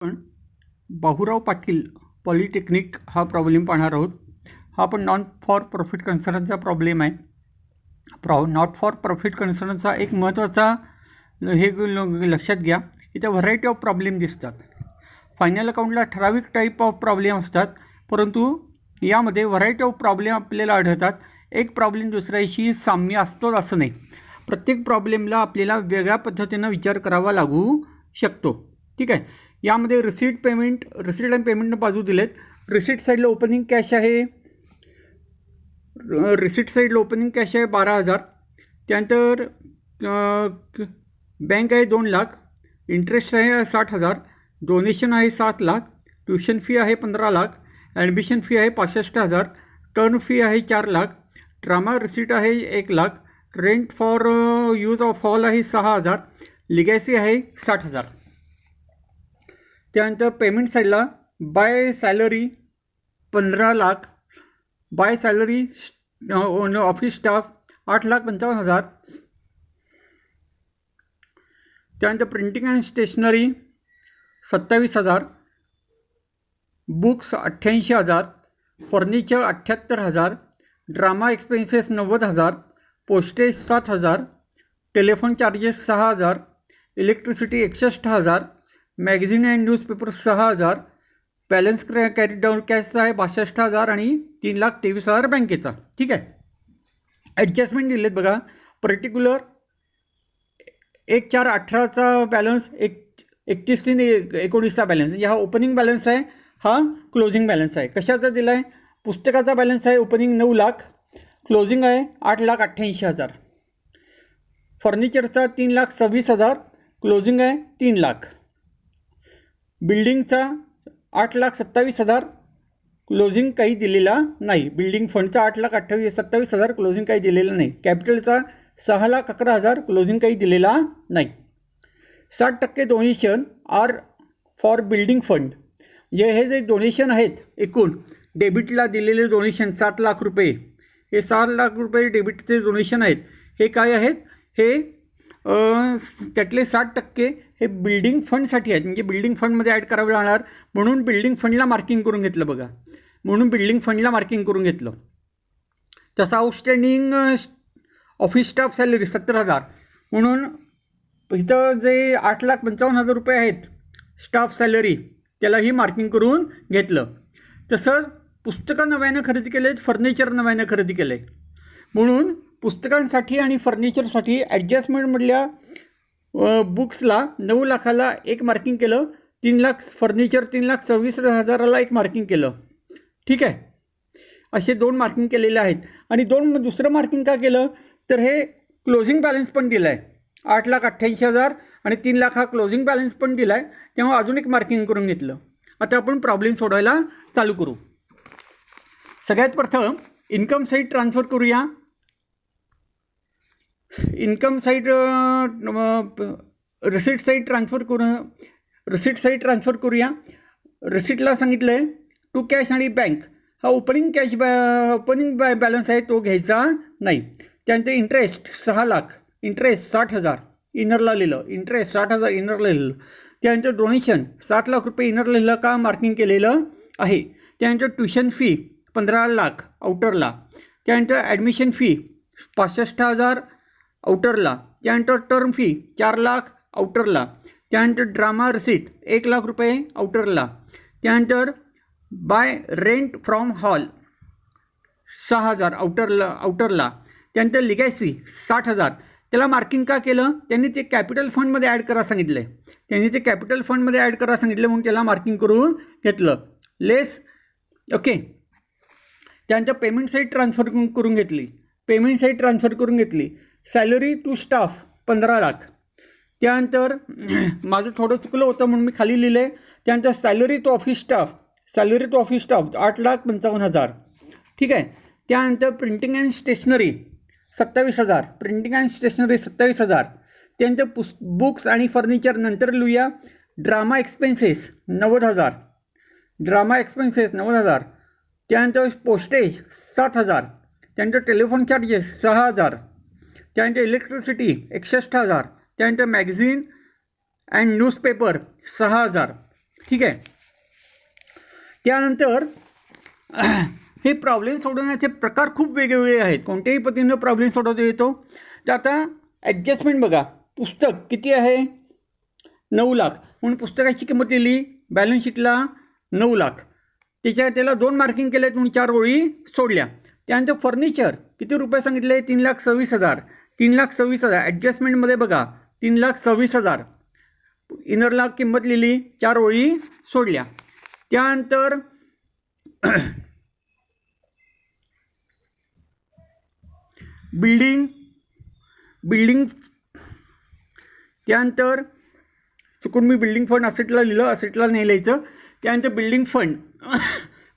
पण बाबूराव पाटील पॉलिटेक्निक हा प्रॉब्लेम पाहणार आहोत. हा पण नॉन फॉर प्रॉफिट कन्सर्नचा प्रॉब्लेम आहे. नॉट फॉर प्रॉफिट कन्सर्नचा एक महत्त्वाचा लक्षात घ्या. इथे व्हरायटी ऑफ प्रॉब्लेम दिसतात. फायनल अकाउंटला ठराविक टाईप ऑफ प्रॉब्लेम असतात, परंतु यामध्ये व्हरायटी ऑफ प्रॉब्लेम आपल्याला आढळतात. एक प्रॉब्लेम दुसऱ्याशी साम्य असतोच असं नाही. प्रत्येक प्रॉब्लेमला आपल्याला वेगळ्या पद्धतीनं विचार करावा लागू शकतो. ठीक आहे. यामध्ये रिसीट आणि पेमेंट बाजू दिलेत. रिसीट साईडला ओपनिंग कॅश आहे. रिसीट साईडला ओपनिंग कॅश आहे 12,000. त्यानंतर बँक आहे 2 लाख. इंटरेस्ट आहे 60,000. डोनेशन आहे 7 लाख. ट्युशन फी आहे 15 लाख. ॲडमिशन फी आहे 65,000. टर्न फी आहे 4 लाख. ड्रामा रिसीट आहे 1 lakh. Rent for use of hall आहे 6,000. लिगॅसी आहे 60,000. त्यानंतर पेमेंट साईडला by salary 15 lakh. By salary office staff 8,55,000. त्यानंतर printing and stationery 27,000. Books 88,000. Furniture 78,000. Drama expenses 90,000. Postage 7,000. Telephone charges 6,000. Electricity 61,000. Magazine and newspaper 6,000. Balance carry down कॅशचा आहे 62,000 आणि 3,23,000 बँकेचा. ठीक आहे. ॲडजस्टमेंट दिलेत बघा. पर्टिक्युलर 1/4/18चा बॅलन्स, 31/3/19चा बॅलन्स. हा ओपनिंग बॅलन्स आहे, हा क्लोजिंग बॅलन्स आहे. कशाचा दिला आहे? पुस्तकाचा बॅलन्स आहे. ओपनिंग 9 लाख, क्लोजिंग आहे 8,88,000. फर्निचरचा 3,26,000, क्लोजिंग आहे 3 लाख. बिल्डिंगचा 8,27,000, क्लोजिंग काही दिलेला नाही. बिल्डिंग फंडचा 8,27,000, क्लोजिंग काही दिलेलं नाही. कॅपिटलचा 6,11,000, क्लोजिंग काही दिलेला नाही. 60% donation are for building fund. हे जे डोनेशन आहेत, एकूण डेबिटला दिलेले डोनेशन 7 लाख रुपये, हे 7 लाख रुपये डेबिटचे डोनेशन आहेत. हे काय आहेत? हे त्यातले 60% हे बिल्डिंग फंडसाठी आहेत. म्हणजे बिल्डिंग फंडमध्ये ॲड करावं लागणार, म्हणून बिल्डिंग फंडला मार्किंग करून घेतलं बघा. म्हणून बिल्डिंग फंडला मार्किंग करून घेतलं. तसं आउटस्टँडिंग ऑफिस स्टाफ सॅलरी 70,000, म्हणून इथं जे 8,55,000 रुपये आहेत स्टाफ सॅलरी, त्यालाही मार्किंग करून घेतलं. तसं पुस्तकं नव्यानं खरेदी केले आहेत, फर्निचर नव्यानं खरेदी केलं आहे. म्हणून पुस्तकांसाठी आणि फर्निचरसाठी ॲडजस्टमेंटमधल्या बुक्सला 9 लाखाला एक मार्किंग केलं. 3 लाख फर्निचर, 3,26,000ला एक मार्किंग केलं. ठीक आहे. असे 2 मार्किंग केलेले आहेत. आणि दुसरं मार्किंग का केलं तर हे क्लोजिंग बॅलन्स पण दिलं आहे. 8,88,000 आणि 3 लाख हा क्लोजिंग बॅलन्स पण दिला आहे. तेव्हा अजून एक मार्किंग करून घेतलं. आता आपण प्रॉब्लेम सोडवायला चालू करू. सगळ्यात प्रथम इन्कम साईड ट्रान्सफर करूया. Income side receipt side transfer करूया. रिसीटला सांगितलं आहे टू कॅश आणि बँक. हा ओपनिंग बॅलन्स आहे, तो घ्यायचा नाही. त्यानंतर इंटरेस्ट 6 लाख, इंटरेस्ट 60,000 इनरला लिहिलं. इंटरेस्ट 60,000 इनरला लिहिलं. त्यानंतर डोनेशन 7 लाख रुपये इनरला लिहिलं का मार्किंग केलेलं आहे. त्यानंतर ट्युशन फी 15 लाख आउटरला. त्यानंतर ॲडमिशन फी 65,000 आउटरला. त्यानंतर टर्म फी 4 लाख आउटरला. त्यानंतर ड्रामा रिसीट 1 लाख रुपये आउटरला. त्यानंतर बाय रेंट फ्रॉम हॉल 6,000 आउटरला. त्यानंतर लिगॅसी 60,000. त्याला मार्किंग का केलं? त्यांनी ते कॅपिटल फंडमध्ये ॲड करा सांगितलं आहे. म्हणून त्याला मार्किंग करून घेतलं. Less okay. त्यानंतर पेमेंट साईड ट्रान्सफर करून घेतली. Salary to staff 15 lakh. त्यानंतर माझं थोडं चुकलं होतं म्हणून मी खाली लिहिलं आहे. त्यानंतर सॅलरी टू ऑफिस स्टाफ 8,55,000. ठीक आहे. त्यानंतर प्रिंटिंग अँड स्टेशनरी 27,000. त्यानंतर बुक्स आणि फर्निचर नंतर लिहूया. Drama expenses 90,000. त्यानंतर पोस्टेज 7,000. त्यानंतर टेलिफोन चार्जेस 6,000. त्यानंतर इलेक्ट्रिसिटी 61,000. त्यानंतर मॅगझिन अँड न्यूजपेपर 6,000. ठीक आहे. त्यानंतर हे प्रॉब्लेम सोडवण्याचे प्रकार खूप वेगवेगळे आहेत. कोणत्याही पद्धतीनं प्रॉब्लेम सोडवता येतो. तर आता ॲडजस्टमेंट बघा. पुस्तक किती आहे? 9 लाख. म्हणून पुस्तकाची किंमत दिली बॅलन्स शीटला 9 लाख. त्याला 2 मार्किंग केले म्हणून 4 ओळी सोडल्या. त्यानंतर फर्निचर किती रुपये सांगितले? 3,26,000. 3,26,000 ॲडजस्टमेंटमध्ये बघा 3,26,000. इनरला किंमत लिहिली, 4 ओळी सोडल्या. त्यानंतर बिल्डिंग त्यानंतर चुकून मी बिल्डिंग फंड असेटला लिहिलं, असेटला नाही लिहायचं. त्यानंतर बिल्डिंग फंड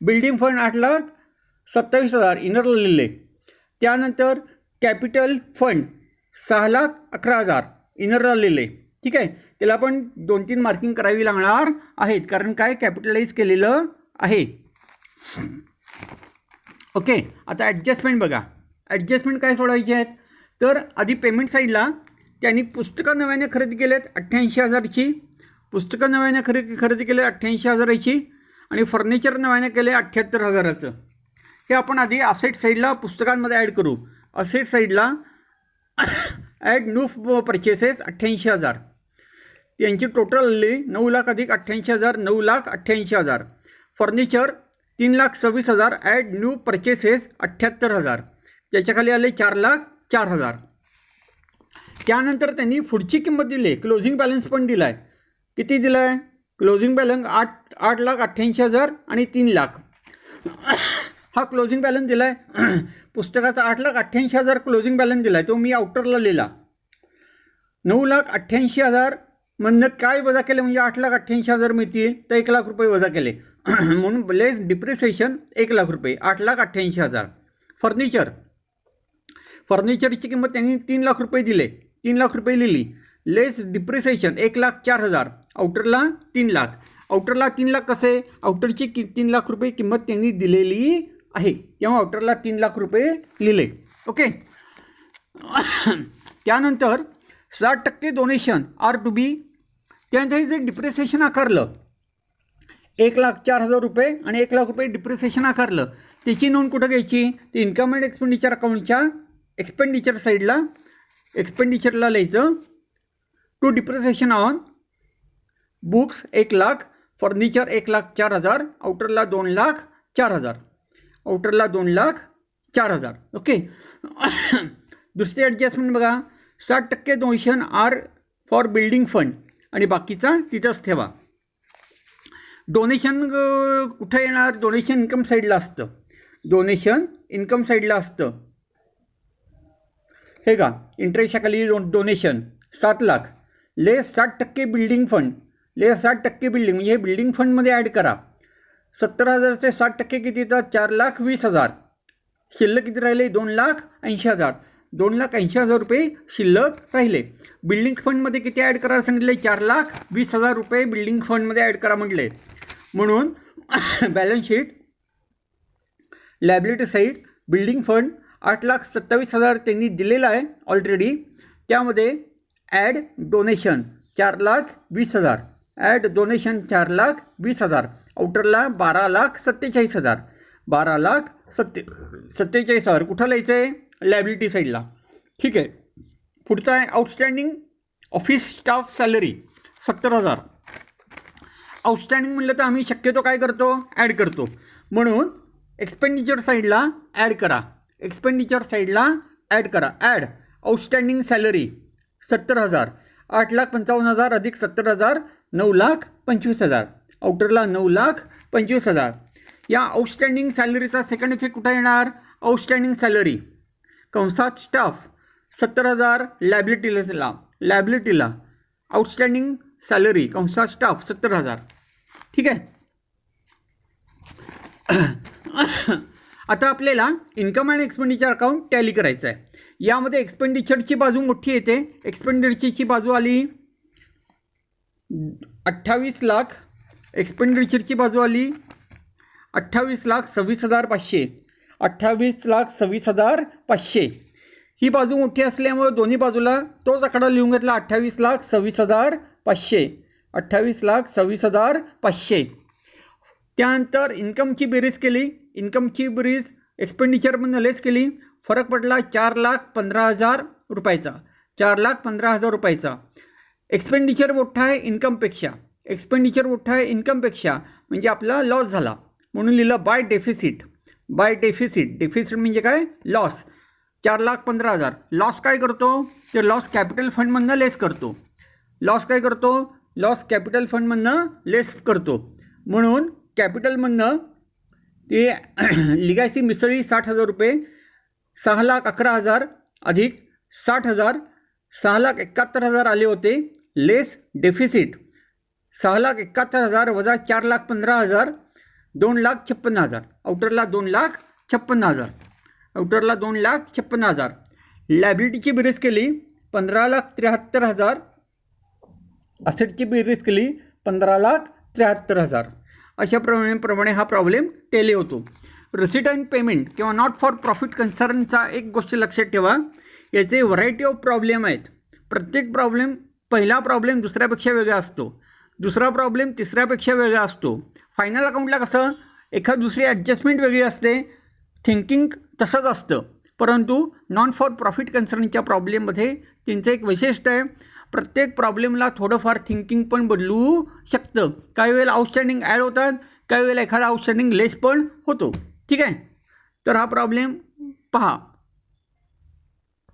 8,27,000 इनरला लिहिले. त्यानंतर कॅपिटल फंड 6,11,000 इनरला लिहिले. ठीक आहे. त्याला पण 2-3 मार्किंग करावी लागणार आहेत, कारण काय कॅपिटलाइज केलेलं आहे. ओके. आता ॲडजस्टमेंट बघा. ॲडजस्टमेंट काय सोडायचे आहेत? तर आधी पेमेंट साईडला त्यांनी पुस्तकं नव्याने खरेदी केलेत 88,000ची. पुस्तकं नव्याने खरेदी केले 88,000ची आणि फर्निचर नव्याने केले 78,000चं. हे आपण आधी असेट साईडला पुस्तकांमध्ये ॲड करू. असेट साईडला ॲड न्यू परचेसेस 88,000. यांची टोटल आली 9 लाख अधिक 88,000, 9,88,000. Furniture 3,26,000 add new purchases 78,000. त्याच्याखाली आले 4,04,000. त्यानंतर त्यांनी पुढची किंमत दिली, क्लोजिंग बॅलन्स पण दिला आहे. किती दिला आहे? क्लोजिंग बॅलन्स 8,88,000 आणि 3 लाख. हा क्लोजिंग बॅलन्स दिला आहे. पुस्तकाचा 8,88,000 क्लोजिंग बॅलन्स दिला आहे, तो मी आउटरला लिहिला. 9,88,000 मधनं काय वजा केले म्हणजे 8,88,000 मिळतील, तर 1 लाख रुपये वजा केले. म्हणून लेस डिप्रिसिएशन 1 लाख रुपये, 8,88,000. फर्निचरची किंमत त्यांनी 3 लाख रुपये दिले, 3 लाख रुपये लिहिली. लेस डिप्रिसिएशन 1,04,000. आउटरला 3 लाख. आउटरला 3 लाख कसे? आउटरची 3 लाख रुपये किंमत त्यांनी दिलेली आहे, तेव्हा आउटरला 3 लाख रुपये लिहिले. ओके. त्यानंतर 60% डोनेशन आर टू बी. त्यानंतर हे जे डिप्रिसिएशन आकारलं 1,04,000 रुपये आणि 1 लाख रुपये डिप्रिसिएशन आकारलं, त्याची नोंद कुठं घ्यायची? ते इन्कम अँड एक्सपेंडिचर अकाउंटच्या एक्सपेंडिचर साईडला एक्सपेंडिचरला लिहायचं. To depreciation on books 1 lakh, furniture 1,04,000, आउटरला 2,04,000. आउटरला 2,04,000. ओके. दुसरी ॲडजस्टमेंट बघा. 60% donation are for building fund आणि बाकीचा तिथंच ठेवा. डोनेशन कुठं येणार? डोनेशन इन्कम साईडला असतं. डोनेशन इन्कम साईडला असतं. हे का इंटरेस्टच्या खाली डोनेशन 7 लाख. लेस 60% बिल्डिंग फंड. लेस 60% बिल्डिंग म्हणजे हे बिल्डिंग फंडमध्ये ॲड करा. 70,000चे 60% किती येतात? 4,20,000. शिल्लक किती राहिले? 2,80,000. 2,80,000 रुपये शिल्लक राहिले. बिल्डिंग फंडमध्ये किती ॲड करायला सांगितले? 4,20,000 रुपये बिल्डिंग फंडमध्ये ॲड करा म्हटले. म्हणून balance sheet liability side building fund 8,27,000 त्यांनी दिलेला आहे ऑलरेडी. त्यामध्ये ॲड डोनेशन 4,20,000. Add donation 4,20,000. आउटरला 12,47,000. 12,47,000 कुठं लिहायचं आहे? लायबिलिटी साईडला. ठीक आहे. पुढचा आहे outstanding office staff salary 70,000. Outstanding म्हटलं तर आम्ही शक्यतो काय करतो? ॲड करतो. म्हणून एक्सपेंडिचर साईडला ॲड करा. एक्सपेंडिचर साईडला ॲड करा. Add outstanding salary 70,000. 8,55,000 अधिक 70,000 9,25,000. आउटरला 9,25,000. या आउटस्टँडिंग सॅलरीचा सेकंड इफेक्ट कुठं येणार? आउटस्टँडिंग सॅलरी कंसात स्टाफ 70,000 लायबिलिटीला आउटस्टँडिंग सॅलरी कंसात स्टाफ 70,000. ठीक आहे. आता आपल्याला income and expenditure account tally करायचं आहे. यामध्ये एक्सपेंडिचरची बाजू मोठी येते. एक्सपेंडिचरची बाजू आली 28 लाख. एक्सपेंडिचरची बाजू आली 28,26,500. 28,26,500. ही बाजू मोठी असल्यामुळे दोन्ही बाजूला तोच आकडा लिहून घेतला 28,26,500. 28,26,500. त्यानंतर इन्कमची बेरीज केली, इन्कमची बेरीज एक्सपेंडिचरमधनं लेस केली, फरक पडला 4,15,000 रुपयाचा. 4,15,000 रुपयाचा. एक्सपेंडिचर मोठा आहे इन्कमपेक्षा, एक्सपेंडिचर मोठा आहे इन्कमपेक्षा, म्हणजे आपला लॉस झाला. म्हणून लिहिलं by deficit. By deficit, deficit म्हणजे काय? लॉस. 4,15,000. लॉस काय करतो? ते लॉस कॅपिटल फंडमधनं लेस करतो. लॉस काय करतो? लॉस कॅपिटल फंडमधनं लेस करतो. म्हणून कॅपिटलमधनं ते लिगायची मिसळी 60,000 रुपये, 6,11,000 अधिक 60,000, 6,71,000 आले होते. लेस डेफिसिट 6,71,000 वजा 4,15,000, 2,56,000. आउटरला 2,56,000. आउटरला 2,56,000. लायबिलिटीची बेरीज केली 15,73,000. असेटची बेरीज केली 15,73,000. अशा प्रमाणे हा प्रॉब्लेम टेली होतो. रिसीट अँड पेमेंट किंवा नॉट फॉर प्रॉफिट कन्सर्नचा एक गोष्ट लक्षात ठेवा, याचे व्हरायटी ऑफ प्रॉब्लेम आहेत. प्रत्येक प्रॉब्लेम, पहिला प्रॉब्लेम दुसऱ्यापेक्षा वेगळा असतो, दुसरा प्रॉब्लेम तिसऱ्यापेक्षा वेगळा असतो. फायनल अकाउंटला कसं एखाद दुसरी ॲडजस्टमेंट वेगळी असते, थिंकिंग तसंच असतं. परंतु नॉन फॉर प्रॉफिट कन्सर्नच्या प्रॉब्लेममध्ये त्यांचं एक वैशिष्ट्य आहे, प्रत्येक प्रॉब्लेमला थोडंफार थिंकिंग पण बदलू शकतं. काही वेळेला आउटस्टँडिंग ॲड होतात, काही वेळेला एखादा आउटस्टँडिंग लेस पण होतो. ठीक आहे, तर हा प्रॉब्लेम पहा.